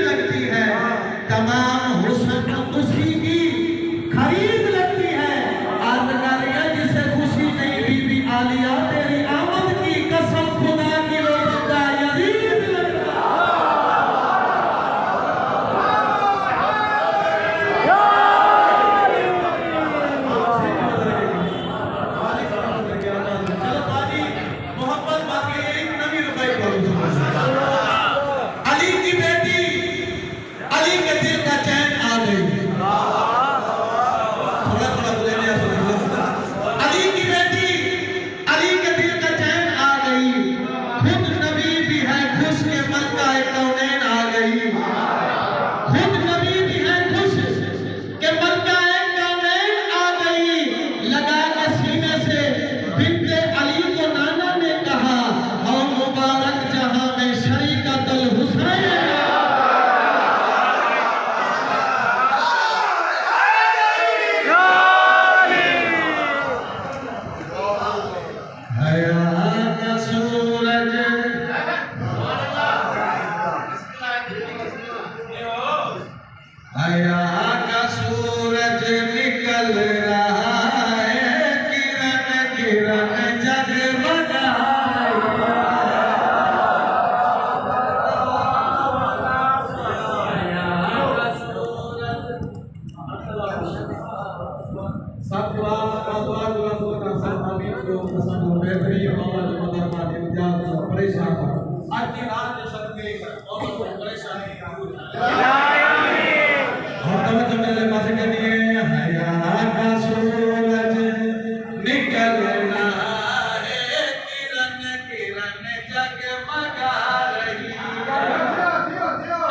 लगती है, तमाम हुस्न खुशी की खरीद लगती है। आदगारिया जिसे खुशी नहीं बीबी आलिया तेरी आमद की कसम खुदा की वो बंदा यजीद लगता मोहब्बत बाकी एक नबी रुपए अली की बेटी अली के दिल का चैन आ गई। थोड़ा थोड़ा बोले अली की बेटी अली के दिल का चैन आ गई। खुद नबी भी है खुश के मन का एक कौनैन आ गई। खुद नबी भी है खुश के मन का एक कौनैन आ गई। लगा के सीने से बिनते अली को नाना ने कहा और मुबारक जहां में शरीकतुल हुसैन हया का सूरज निकल रहा है, किरण किरण जगमगाए। सब दुआ सब आमीन जो पसंद हो बेहतरीन आवाज मदर मां इजाज़त से परेशान आज की रात जो सबके और परेशानी और तब मेरे पास कहती है हया का सूरज निकल रहा है, किरण किरण जगमगा रही है।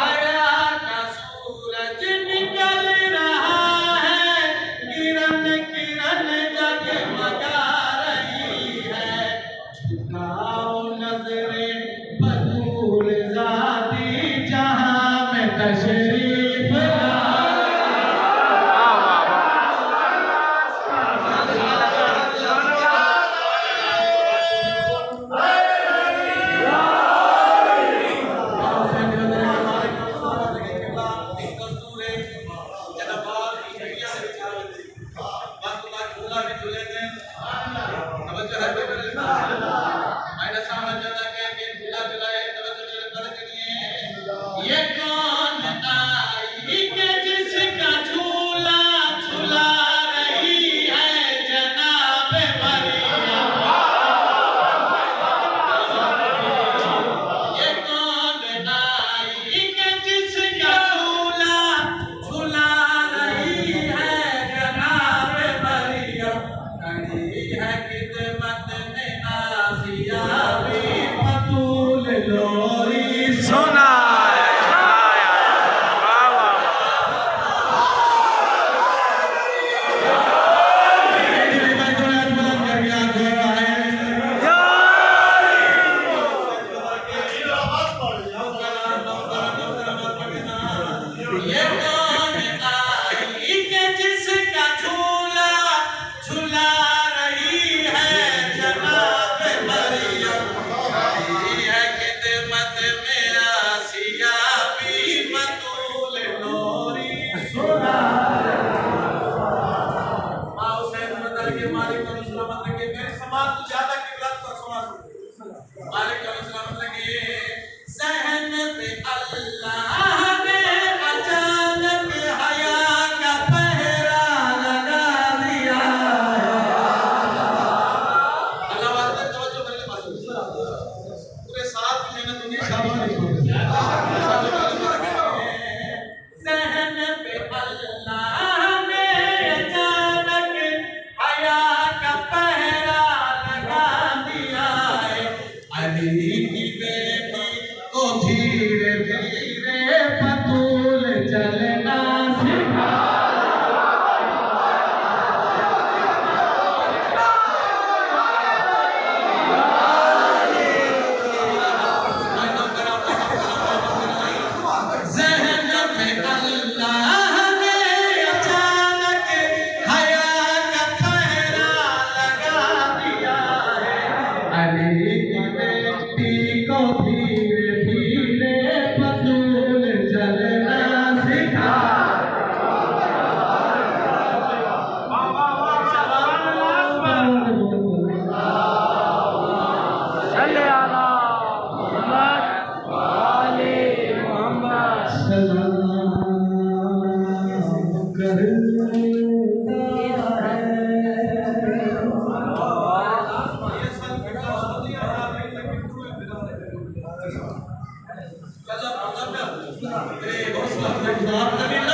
हया का सूरज निकल रहा है, किरण किरण जगमगा रही है। झुकाओ नजरें बतूल ज़ाती जहां में तशरीफ ये कौन सलाम करता है।